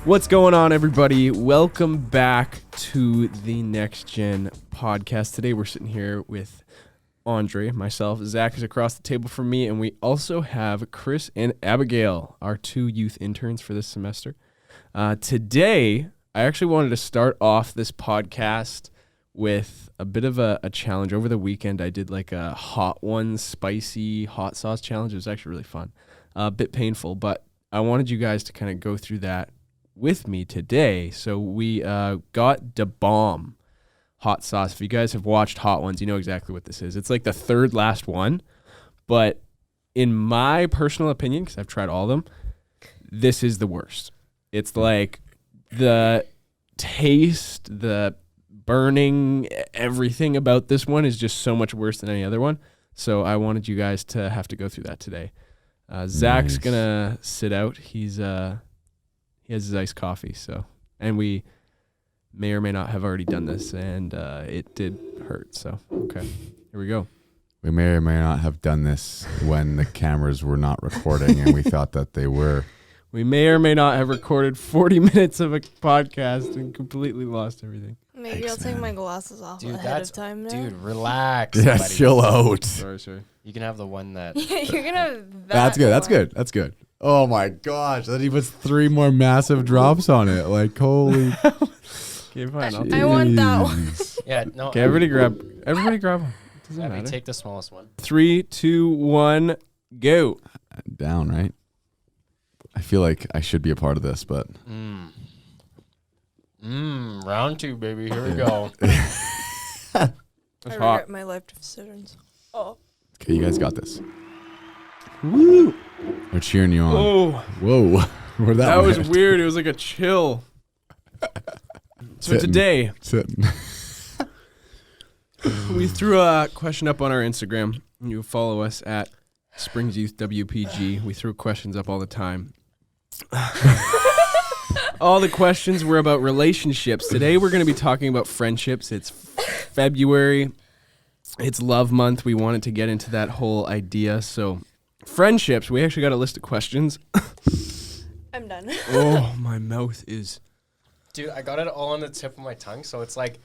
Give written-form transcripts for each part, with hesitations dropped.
What's going on, everybody? Welcome back to the Next Gen podcast. Today we're sitting here with Andre, myself. Zach is across the table from me, and we also have Chris and Abigail, our two youth interns for this semester. Today, I actually wanted to start off this podcast with a bit of a challenge. Over the weekend, I did like a hot ones, spicy hot sauce challenge. It was actually really fun. A bit painful, but I wanted you guys to kind of go through that with me today. So we got Da Bomb hot sauce. If you guys have watched Hot Ones, you know exactly what this is. It's like the third last one, but in my personal opinion, because I've tried all of them, this is the worst. It's like the taste, the burning, everything about this one is just so much worse than any other one. So I wanted you guys to have to go through that today. Zach's gonna sit out. He has his iced coffee, and we may or may not have already done this, and it did hurt. So okay, here we go. We may or may not have done this when the cameras were not recording, and we thought that they were. We may or may not have recorded 40 minutes of a podcast and completely lost everything. Maybe I'll take my glasses off ahead of time now. Dude, relax. Yeah, buddy. chill out. Sorry. You can have the one that... Yeah, you're gonna have that. That's good. That's one. good. That's good. Oh my gosh, that he puts 3 more massive drops on it. Like holy. Okay, fine. I'll take I want that one. Yeah, no. Okay, everybody grab one. Doesn't Abby, matter. take the smallest one. 3, 2, 1, go. Down, right? I feel like I should be a part of this, but Round 2, baby. Here we go. That's I hot. regret my life decisions. Oh. okay, you guys got this. Woo! We're cheering you on. Oh, Whoa. Where that was went? weird. It was like a chill. So Sitting. today, Sitting. we threw a question up on our Instagram. You follow us at Springs Youth WPG. We threw questions up all the time. All the questions were about relationships. Today we're going to be talking about friendships. It's February. It's Love Month. We wanted to get into that whole idea. So friendships, we actually got a list of questions. I'm done. Oh, my mouth is... Dude, I got it all on the tip of my tongue, so it's like...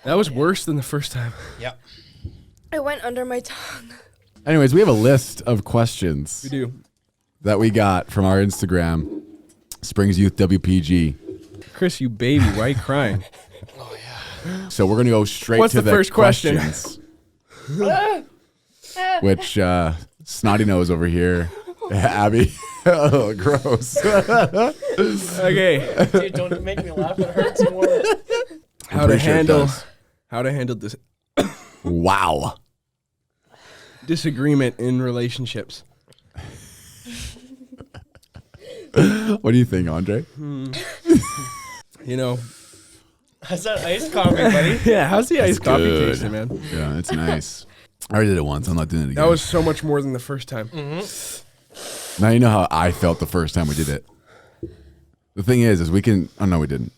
That was worse than the first time. Yep. It went under my tongue. Anyways, we have a list of questions We do. that we got from our Instagram, Springs Youth WPG. Chris, you baby, why are you crying? Oh, yeah. So we're going to go straight What's to the first question? questions. Which Snotty Nose over here, Abby. Oh, gross. Okay. Dude, don't make me laugh. It hurts more. How to handle this Wow. disagreement in relationships. What do you think, Andre? You know. How's that iced coffee, buddy? Yeah, how's the iced coffee good. tasting, man? Yeah, it's nice. I already did it once. I'm not doing it again. That was so much more than the first time. Now you know how I felt the first time we did it. The thing is we can... Oh, no, we didn't.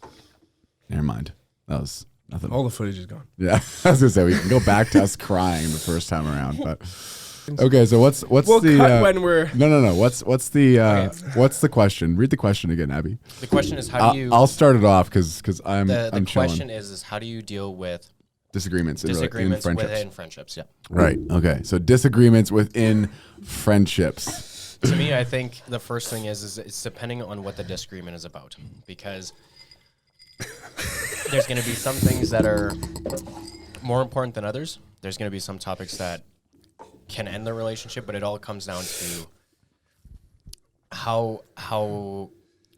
Never mind. That was nothing. All the footage is gone. Yeah, I was going to say, we can go back to us crying the first time around. But okay, so what's We'll the... cut when we're... No. What's the question? Read the question again, Abby. The question is, how do you... I'll start it off because I'm The chilling. question is how do you deal with Disagreements in disagreements friendships. within friendships? Yeah. Right. Okay. So disagreements within friendships. To me, I think the first thing is it's depending on what the disagreement is about, because there's going to be some things that are more important than others. There's going to be some topics that can end the relationship, but it all comes down to how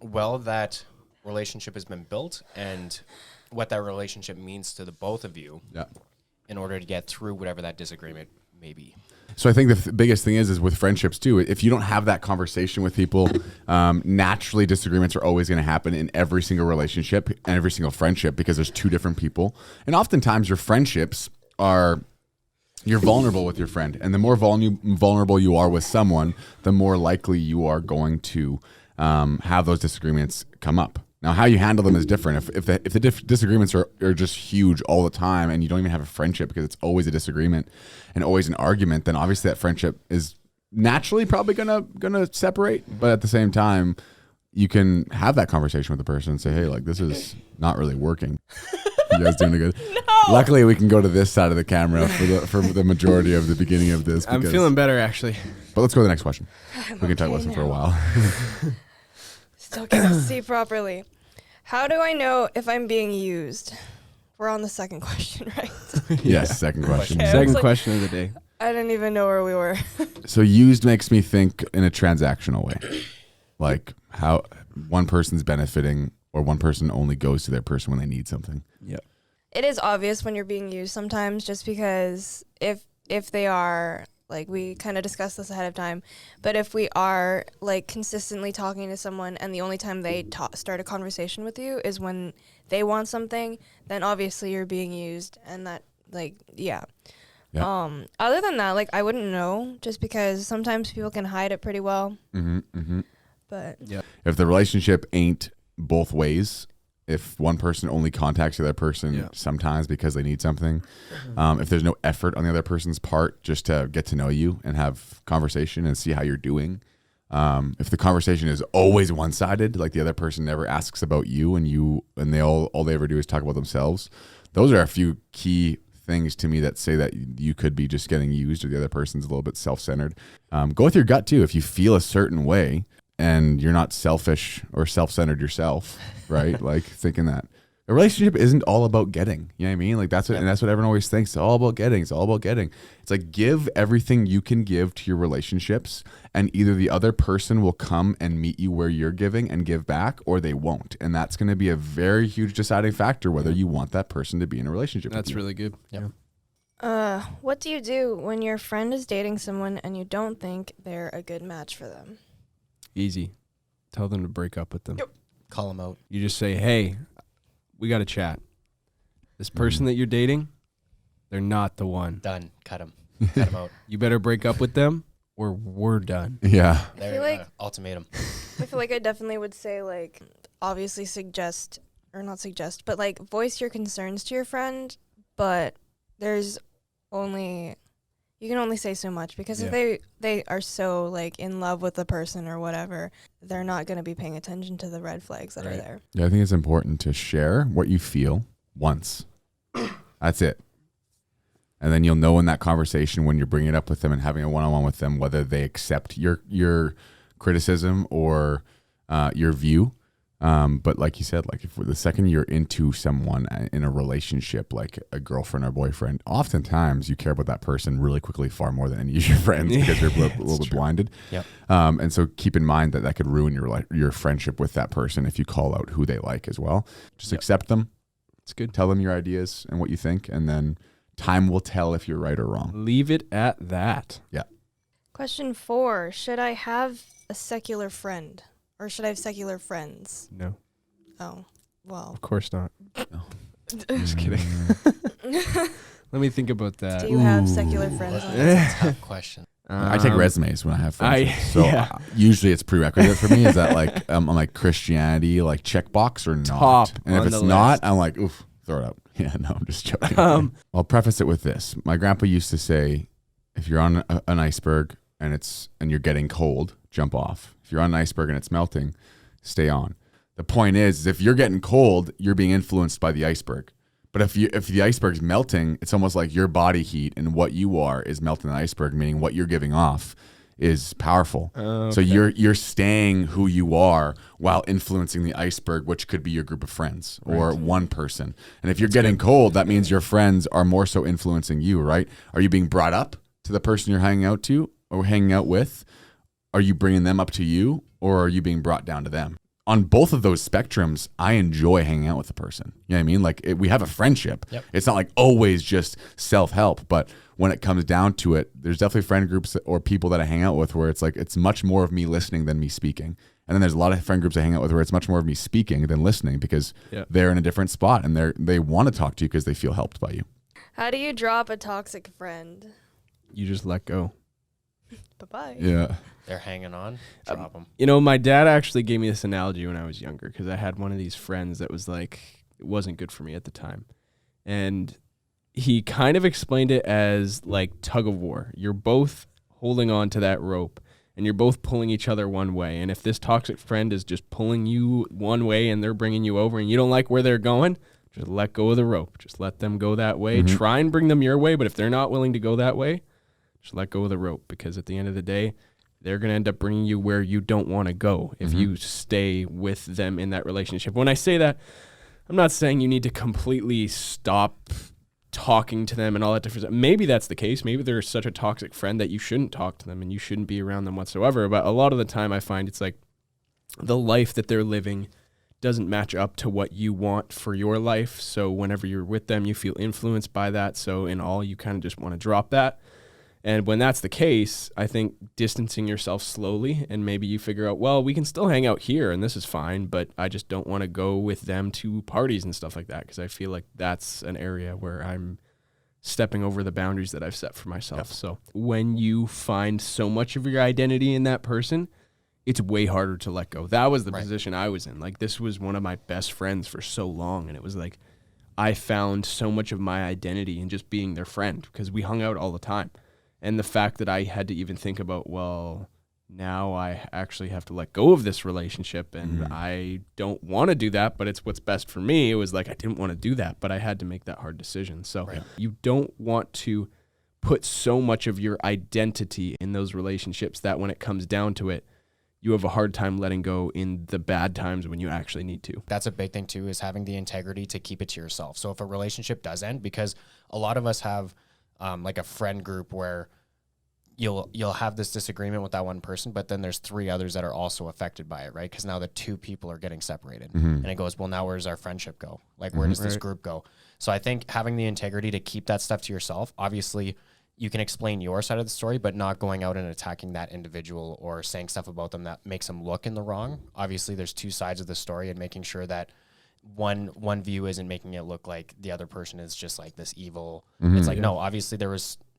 well that relationship has been built and what that relationship means to the both of you. Yeah. In order to get through whatever that disagreement may be. So I think the biggest thing is with friendships too. If you don't have that conversation with people, naturally disagreements are always going to happen in every single relationship and every single friendship because there's 2 different people. And oftentimes your friendships are, you're vulnerable with your friend. And the more vulnerable you are with someone, the more likely you are going to have those disagreements come up. Now, how you handle them is different. If the disagreements are just huge all the time and you don't even have a friendship because it's always a disagreement and always an argument, then obviously that friendship is naturally probably gonna separate. But at the same time, you can have that conversation with the person and say, hey, like, this is not really working. You guys doing good? No. Luckily, we can go to this side of the camera for the majority of the beginning of this. I'm feeling better, actually. But let's go to the next question. I'm We can talk okay about this for a now. while. Still can't see properly. How do I know if I'm being used? We're on the second question, right? Yes, second question. Okay. Second like- question of the day. I didn't even know where we were. So used makes me think in a transactional way. Like how one person's benefiting or one person only goes to their person when they need something. Yep. It is obvious when you're being used sometimes, just because if they are, like, we kind of discussed this ahead of time, but if we are like consistently talking to someone and the only time they start a conversation with you is when they want something, then obviously you're being used, and that, like, yeah. Yeah. Other than that, like, I wouldn't know, just because sometimes people can hide it pretty well. But Yeah. If the relationship ain't both ways, if one person only contacts the other person sometimes because they need something, if there's no effort on the other person's part just to get to know you and have conversation and see how you're doing, if the conversation is always one-sided, like the other person never asks about you and they all they ever do is talk about themselves, those are a few key things to me that say that you could be just getting used or the other person's a little bit self-centered. Go with your gut too. If you feel a certain way and you're not selfish or self-centered yourself, right? Like thinking that a relationship isn't all about getting, you know what I mean? Like that's what, and that's what everyone always thinks. It's all about getting. It's all about getting. It's like, give everything you can give to your relationships, and either the other person will come and meet you where you're giving and give back, or they won't. And that's going to be a very huge deciding factor whether you want that person to be in a relationship That's with you. really good. Yep. Yeah. what do you do when your friend is dating someone and you don't think they're a good match for them? Easy. Tell them to break up with them. Yep. Call them out. You just say, hey, we got to chat. This person that you're dating, they're not the one. Done. Cut them. Cut them out. You better break up with them or we're done. Yeah. There, feel like- ultimatum. I feel like I definitely would say, like, obviously suggest, or not suggest, but, like, voice your concerns to your friend, but there's only, you can only say so much, because if they are so, like, in love with the person or whatever, they're not going to be paying attention to the red flags that are there. Yeah, I think it's important to share what you feel once. That's it. And then you'll know in that conversation when you're bringing it up with them and having a one-on-one with them whether they accept your criticism or your view. But like you said, like if the second you're into someone in a relationship, like a girlfriend or boyfriend, oftentimes you care about that person really quickly, far more than any of your friends, because you're a little bit blinded. Yep. And so keep in mind that could ruin your friendship with that person if you call out who they like as well. Just accept them. It's good. Tell them your ideas and what you think, and then time will tell if you're right or wrong. Leave it at that. Yeah. Question 4, should I have a secular friend? Or should I have secular friends? No, Oh, well. of course not. No. Just kidding. Let me think about that. Do you have secular friends? on That's a tough question. I take resumes when I have friends. So yeah. usually it's prerequisite for me is that like I'm like Christianity, like checkbox or not. Top and if on it's the not, list. I'm like, oof, throw it out. Yeah, no, I'm just joking. Um, I'll preface it with this. My grandpa used to say, if you're on an iceberg and you're getting cold, jump off. If you're on an iceberg and it's melting, stay on. The point is if you're getting cold, you're being influenced by the iceberg. But if the iceberg's melting, it's almost like your body heat and what you are is melting the iceberg, meaning what you're giving off is powerful. So you're staying who you are while influencing the iceberg, which could be your group of friends or one person. And if you're getting cold, that means your friends are more so influencing you, right? Are you being brought up to the person you're hanging out to or hanging out with? Are you bringing them up to you, or are you being brought down to them? On both of those spectrums, I enjoy hanging out with a person. You know what I mean? Like we have a friendship. Yep. It's not like always just self-help, but when it comes down to it, there's definitely friend groups or people that I hang out with where it's like it's much more of me listening than me speaking. And then there's a lot of friend groups I hang out with where it's much more of me speaking than listening, because they're in a different spot and they want to talk to you because they feel helped by you. How do you drop a toxic friend? you just let go. Bye-bye. Yeah. They're hanging on. Drop them. You know, my dad actually gave me this analogy when I was younger, because I had one of these friends that was like, it wasn't good for me at the time. And he kind of explained it as like tug of war. You're both holding on to that rope, and you're both pulling each other one way. And if this toxic friend is just pulling you one way and they're bringing you over and you don't like where they're going, just let go of the rope. Just let them go that way. Try and bring them your way, but if they're not willing to go that way, just let go of the rope, because at the end of the day, they're going to end up bringing you where you don't want to go if you stay with them in that relationship. When I say that, I'm not saying you need to completely stop talking to them and all that different stuff. Maybe that's the case. Maybe they're such a toxic friend that you shouldn't talk to them and you shouldn't be around them whatsoever. But a lot of the time I find it's like the life that they're living doesn't match up to what you want for your life. So whenever you're with them, you feel influenced by that. So in all, you kind of just want to drop that. And when that's the case, I think distancing yourself slowly, and maybe you figure out, well, we can still hang out here and this is fine, but I just don't want to go with them to parties and stuff like that, because I feel like that's an area where I'm stepping over the boundaries that I've set for myself. So when you find so much of your identity in that person, it's way harder to let go. That was the position I was in. Like, this was one of my best friends for so long, and it was like I found so much of my identity in just being their friend because we hung out all the time. And the fact that I had to even think about, well, now I actually have to let go of this relationship, and I don't want to do that, but it's what's best for me. It was like I didn't want to do that, but I had to make that hard decision. So you don't want to put so much of your identity in those relationships that when it comes down to it, you have a hard time letting go in the bad times when you actually need to. That's a big thing too, is having the integrity to keep it to yourself. So if a relationship does end, because a lot of us have like a friend group where you'll have this disagreement with that one person, but then there's 3 others that are also affected by it, right? Because now the 2 people are getting separated. And it goes, well, now where's our friendship go? Like, where does this group go? So I think having the integrity to keep that stuff to yourself, obviously you can explain your side of the story, but not going out and attacking that individual or saying stuff about them that makes them look in the wrong. Obviously there's 2 sides of the story, and making sure that one view isn't making it look like the other person is just like this evil. It's like, no, obviously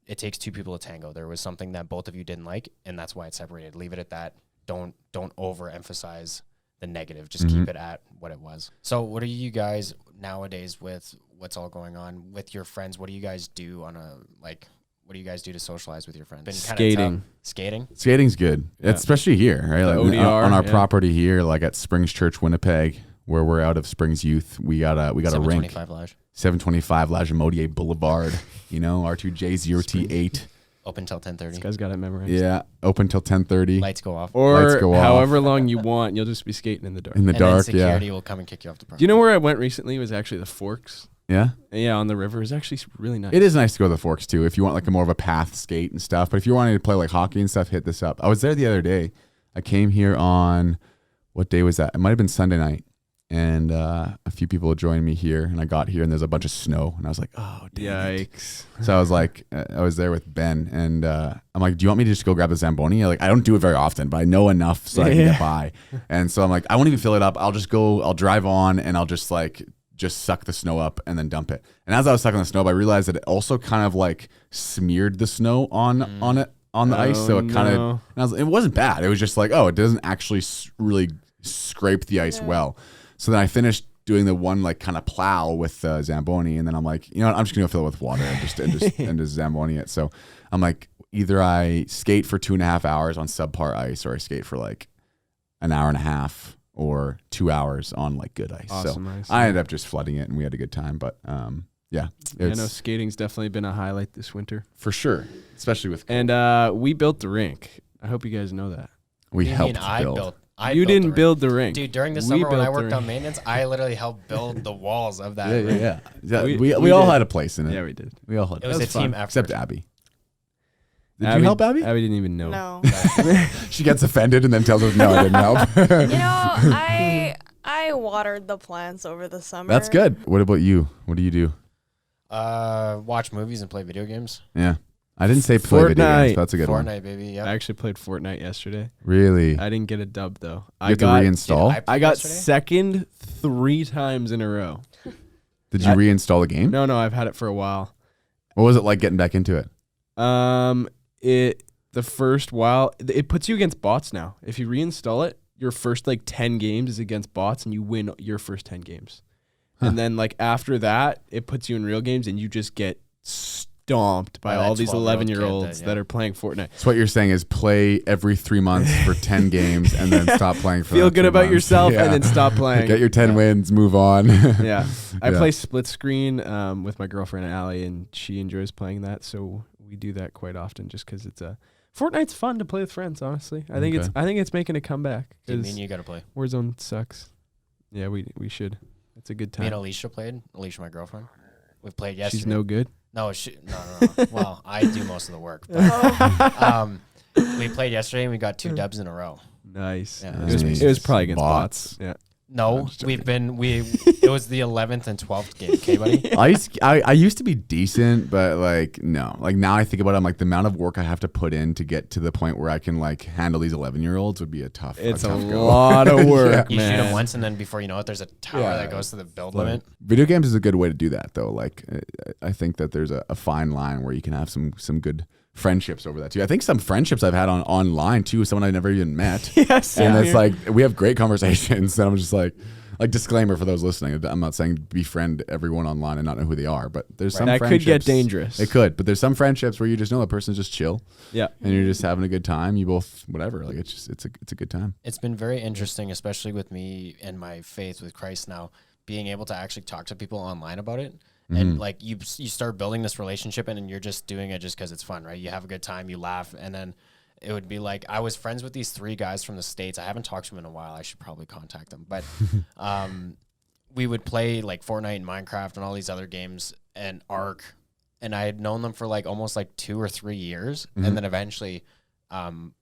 it takes 2 people to tango. There was something that both of you didn't like, and that's why it separated. Leave it at that. Don't overemphasize the negative. Just keep it at what it was. So what are you guys nowadays with what's all going on with your friends? What do you guys do what do you guys do to socialize with your friends? Skating. Skating's good, especially here, right? Like ODR, on our property here, like at Springs Church, Winnipeg, where we're out of Springs Youth. We got a rink. 725 Lajimodier Boulevard, R2J0T8. Open till 10:30. This guy's got it memorized. Yeah, open till 10:30. Lights go off. Or however long you want, you'll just be skating in the dark. In the dark, then security will come and kick you off the property. Do you know where I went recently? It was actually the Forks. Yeah? Yeah, on the river. It's actually really nice. It is nice to go to the Forks, too, if you want like a more of a path skate and stuff. But if you're wanting to play like hockey and stuff, hit this up. I was there the other day. I came here on, what day was that? It might have been Sunday night. And a few people joined me here, and I got here, and there's a bunch of snow, and I was like, "Oh, yikes!" So I was like, I was there with Ben, and I'm like, "Do you want me to just go grab the Zamboni?" Like, I don't do it very often, but I know enough so I can get by. And so I'm like, I won't even fill it up. I'll just go. I'll drive on, and I'll just suck the snow up and then dump it. And as I was sucking the snow up, I realized that it also kind of like smeared the snow on the ice, so it kind of. It wasn't bad. It was just like, it doesn't actually really scrape the ice well. So then I finished doing the one like kind of plow with Zamboni, and then I'm like, you know what, I'm just gonna fill it with water and just Zamboni it. So I'm like, either I skate for 2.5 hours on subpar ice, or I skate for like an hour and a half or 2 hours on like good ice. Awesome so ice, I ended up just flooding it, and we had a good time. But skating's definitely been a highlight this winter for sure, especially with and we built the rink. I hope you guys know that. We helped build. You didn't build the rink. Dude, during the summer when I worked on maintenance, I literally helped build the walls of that rink. Yeah. We all had a place in it. Yeah, we did. We all had. It was a team effort. Except Abby. Did you help Abby? Abby didn't even know. No. She gets offended and then tells us, no, I didn't help. I watered the plants over the summer. That's good. What about you? What do you do? Watch movies and play video games. Yeah. I didn't say play video games, but that's a good one. Fortnite, baby. Yeah. I actually played Fortnite yesterday. Really? I didn't get a dub though. You have to reinstall? I got second 3 times in a row. Did you reinstall the game? No, I've had it for a while. What was it like getting back into it? The first while, it puts you against bots now. If you reinstall it, your first 10 games is against bots, and you win your first 10 games. And then after that, it puts you in real games, and you just get stomped by By that all these 12-year-old 11-year-olds kid that are playing Fortnite. So what you're saying is play every 3 months for 10 games and then stop playing for Feel that good 3 about months. yourself Yeah. and then stop playing. Get your 10 wins, move on. Yeah. I Yeah. play split screen with my girlfriend Allie, and she enjoys playing that, so we do that quite often just because it's Fortnite's fun to play with friends, honestly. I think it's making a comeback. Dude, me 'cause and you gotta play. Warzone sucks. Yeah, we should. It's a good Me and time. Alicia played. Alicia, my girlfriend. We played yesterday. She's no good. No, no. Well, I do most of the work. But, we played yesterday and we got 2 dubs in a row. Nice. Yeah, It was probably against bots. Yeah. No, it was the 11th and 12th game, okay, buddy? I used to be decent, but like no. Like now I think about it, I'm like the amount of work I have to put in to get to the point where I can like handle these 11-year-olds would be a tough. It's a tough go. lot of work, You shoot man. them once and then before you know it, there's a tower that goes to the build limit. Video games is a good way to do that though. Like I think that there's a fine line where you can have some good friendships over that too. I think some friendships I've had online too, someone I never even met. Yes. And it's like we have great conversations and I'm just like disclaimer for those listening. I'm not saying befriend everyone online and not know who they are, but there's some that could friendships. get dangerous. It could, but there's some friendships where you just know the person's just chill. Yeah. And you're just having a good time. You both whatever. Like it's a good time. It's been very interesting, especially with me and my faith with Christ now, being able to actually talk to people online about it. And like you start building this relationship and then you're just doing it just because it's fun, right? You have a good time, you laugh, and then it would be like I was friends with these 3 guys from the States. I haven't talked to them in a while. I should probably contact them. But we would play like Fortnite and Minecraft and all these other games and Ark. And I had known them for like almost like 2 or 3 years. And then eventually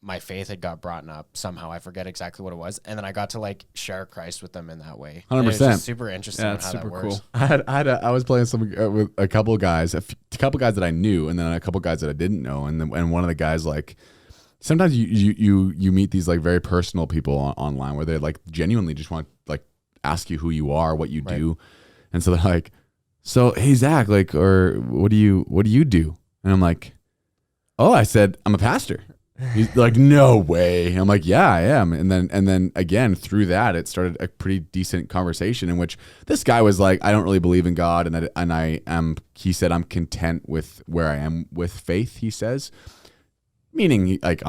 my faith had got brought up somehow. I forget exactly what it was. And then I got to like share Christ with them in that way. 100%. And it was just super interesting Yeah, on it's how super that works. cool. I was playing with a couple of guys, a couple guys that I knew, and then a couple of guys that I didn't know, and one of the guys like. Sometimes you meet these like very personal people online where they like genuinely just want to like ask you who you are, what you do, and so they're like, so hey Zach, like, or what do you do? And I'm like, oh, I said I'm a pastor. He's like, no way. I'm like, yeah, I am. And then again through that, it started a pretty decent conversation in which this guy was like, I don't really believe in God, and I am. He said I'm content with where I am with faith. He says. Meaning, like,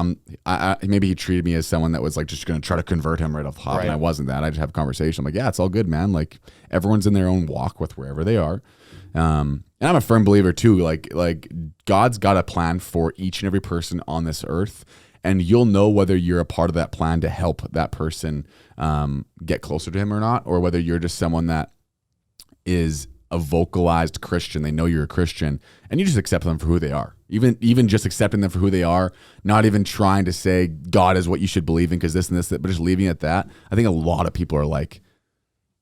maybe he treated me as someone that was like just going to try to convert him right off the hop, and I wasn't that. I just have a conversation. I'm like, yeah, it's all good, man. Like, everyone's in their own walk with wherever they are. And I'm a firm believer too. Like God's got a plan for each and every person on this earth, and you'll know whether you're a part of that plan to help that person get closer to Him or not, or whether you're just someone that is a vocalized Christian. They know you're a Christian, and you just accept them for who they are. Even just accepting them for who they are, not even trying to say God is what you should believe in because this and this, but just leaving it at that. I think a lot of people are like,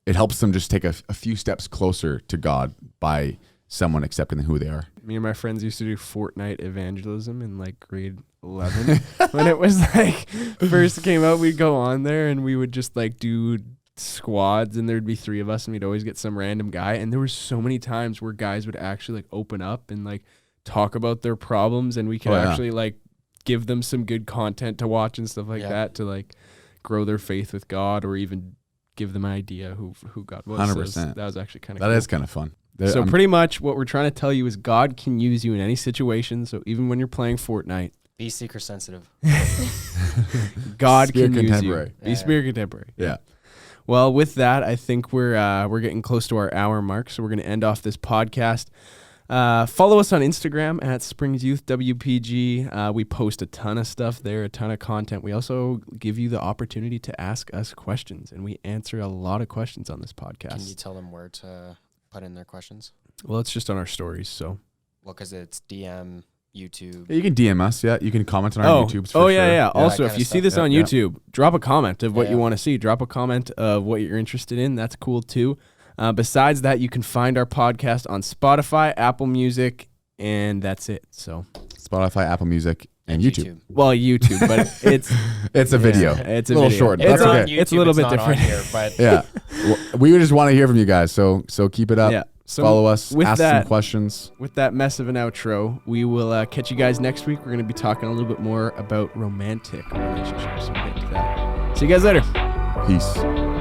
it helps them just take a few steps closer to God by someone accepting who they are. Me and my friends used to do Fortnite evangelism in like grade 11. When it was like first came out, we'd go on there and we would just like do squads, and there'd be 3 of us, and we'd always get some random guy. And there were so many times where guys would actually like open up and like talk about their problems, and we could actually like give them some good content to watch and stuff like that to like grow their faith with God, or even give them an idea who God was. 100%. So that was actually kind of That is kind of fun. So pretty much what we're trying to tell you is God can use you in any situation. So even when you're playing Fortnite, Be seeker sensitive. God Spirit can use contemporary. you. Be spirit contemporary. Yeah. Well, with that, I think we're getting close to our hour mark, so we're going to end off this podcast. Follow us on Instagram at SpringsYouthWPG. We post a ton of stuff there, a ton of content. We also give you the opportunity to ask us questions, and we answer a lot of questions on this podcast. Can you tell them where to put in their questions? Well, it's just on our stories, so. Well, because it's DM, YouTube. Yeah, you can DM us. Yeah, you can comment on our YouTubes. For Yeah. Also, that if you kinda see stuff. this on YouTube, drop a comment of what you Yeah. want to see. Drop a comment of what you're interested in. That's cool too. Besides that, you can find our podcast on Spotify, Apple Music, and that's it. So, Spotify, Apple Music, and YouTube. well, YouTube, but it's a video. It's a little video. short. It's, That's on okay. it's a little bit not on different. here, but Yeah. We just want to hear from you guys. So keep it up. Yeah. So Follow us. with Ask that- some questions. With that mess of an outro, we will catch you guys next week. We're going to be talking a little bit more about romantic relationships. We'll get to that. See you guys later. Peace.